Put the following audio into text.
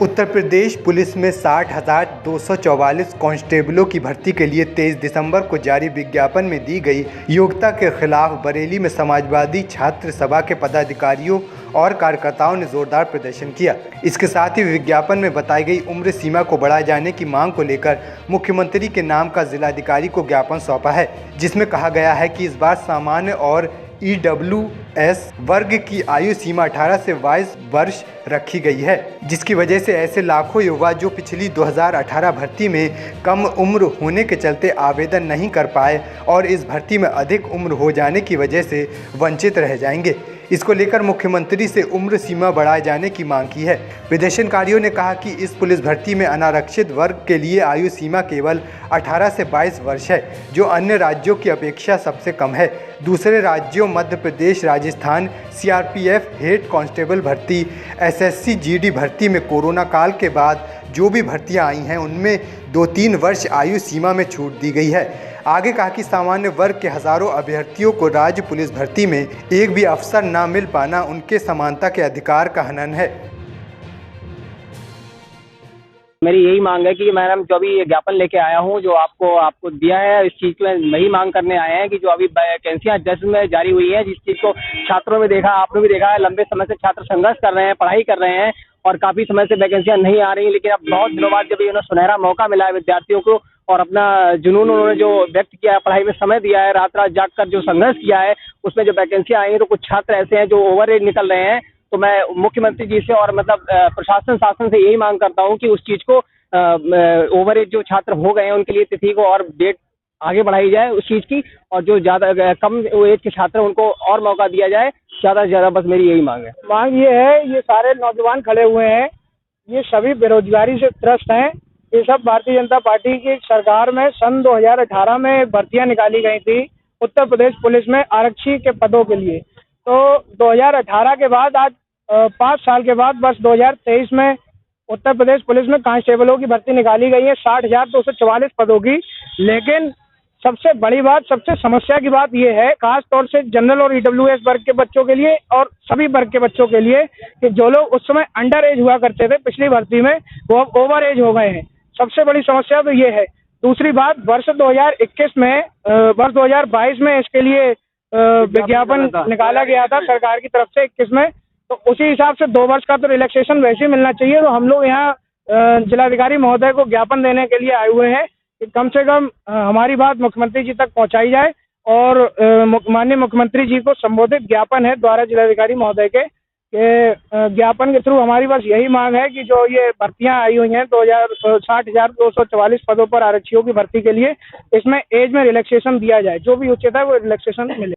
Uttar Pradesh police में 60,244 कांस्टेबलों की भर्ती के लिए 23 दिसंबर को जारी विज्ञापन में दी गई योग्यता के खिलाफ बरेली में समाजवादी छात्र सभा के पदाधिकारियों और कार्यकर्ताओं ने जोरदार प्रदर्शन किया। इसके साथ ही विज्ञापन में बताई गई उम्र सीमा को बढ़ाए जाने की मांग को लेकर मुख्यमंत्री के नाम का जिलाधिकारी को ज्ञापन सौंपा है, जिसमें कहा गया है कि इस बार सामान्य और EWS वर्ग की आयु सीमा 18 से 22 वर्ष रखी गई है, जिसकी वजह से ऐसे लाखों युवा जो पिछली 2018 भर्ती में कम उम्र होने के चलते आवेदन नहीं कर पाए और इस भर्ती में अधिक उम्र हो जाने की वजह से वंचित रह जाएंगे। इसको लेकर मुख्यमंत्री से उम्र सीमा बढ़ाए जाने की मांग की है। प्रदर्शनकारियों ने कहा कि इस पुलिस भर्ती में अनारक्षित वर्ग के लिए आयु सीमा केवल 18 से 22 वर्ष है, जो अन्य राज्यों की अपेक्षा सबसे कम है। दूसरे राज्यों Madhya Pradesh, Rajasthan CRPF head constable भर्ती, SSC GD भर्ती में कोरोना काल के बाद जो भी भर्तियां आई हैं उनमें 2-3 वर्ष आयु सीमा में छूट दी गई है। आगे कहा कि सामान्य वर्ग के हजारों अभ्यर्थियों को राज्य पुलिस भर्ती में एक भी अवसर न मिल पाना उनके समानता के अधिकार का हनन है। मेरी यही मांग है कि मैडम जो अभी ज्ञापन लेके आया हूँ, जो आपको दिया है, इस चीज़ में वही मांग करने आए हैं कि जो अभी वैकेंसियाँ जज में जारी हुई है, जिस चीज़ को छात्रों में देखा, आपने भी देखा है, लंबे समय से छात्र संघर्ष कर रहे हैं, पढ़ाई कर रहे हैं और काफ़ी समय से वैकेंसियाँ नहीं आ रही। लेकिन अब बहुत दिनों बाद जब उन्हें सुनहरा मौका मिला है विद्यार्थियों को और अपना जुनून उन्होंने जो व्यक्त किया है, पढ़ाई में समय दिया है, रात रात जाग कर जो संघर्ष किया है, उसमें जो वैकेंसियाँ आई हैं तो कुछ छात्र ऐसे हैं जो ओवर एज निकल रहे हैं। तो मैं मुख्यमंत्री जी से और मतलब प्रशासन शासन से यही मांग करता हूँ कि उस चीज़ को ओवर एज जो छात्र हो गए हैं उनके लिए तिथि को और डेट आगे बढ़ाई जाए उस चीज़ की, और जो ज़्यादा कम एज के छात्र हैं उनको और मौका दिया जाए ज़्यादा से ज़्यादा। बस मेरी यही मांग है। मांग ये है, ये सारे नौजवान खड़े हुए हैं, ये सभी बेरोजगारी से त्रस्त हैं। ये सब भारतीय जनता पार्टी की सरकार में सन 2018 में भर्तियां निकाली गई थी उत्तर प्रदेश पुलिस में आरक्षी के पदों के लिए। तो 2018 के बाद आज 5 साल के बाद वर्ष 2023 में उत्तर प्रदेश पुलिस में कांस्टेबलों की भर्ती निकाली गई है 60,244 पदों की। लेकिन सबसे बड़ी बात, सबसे समस्या की बात यह है, खास तौर से जनरल और EWS वर्ग के बच्चों के लिए और सभी वर्ग के बच्चों के लिए, कि जो लोग उस समय अंडर एज हुआ करते थे पिछली भर्ती में, वो अब ओवर एज हो गए हैं। सबसे बड़ी समस्या तो ये है। दूसरी बात, वर्ष 2021 में वर्ष 2022 में इसके लिए विज्ञापन निकाला गया था सरकार की तरफ से 21 में, तो उसी हिसाब से 2 वर्ष का तो रिलैक्सेशन वैसे ही मिलना चाहिए। तो हम लोग यहाँ जिलाधिकारी महोदय को ज्ञापन देने के लिए आए हुए हैं कि कम से कम हमारी बात मुख्यमंत्री जी तक पहुँचाई जाए और माननीय मुख्यमंत्री जी को संबोधित ज्ञापन है द्वारा जिलाधिकारी महोदय के ज्ञापन के थ्रू हमारी बस यही मांग है कि जो ये भर्तियां आई हुई हैं 60,244 पदों पर आरक्षियों की भर्ती के लिए, इसमें एज में रिलैक्सेशन दिया जाए, जो भी उचित है वो रिलैक्सेशन मिले।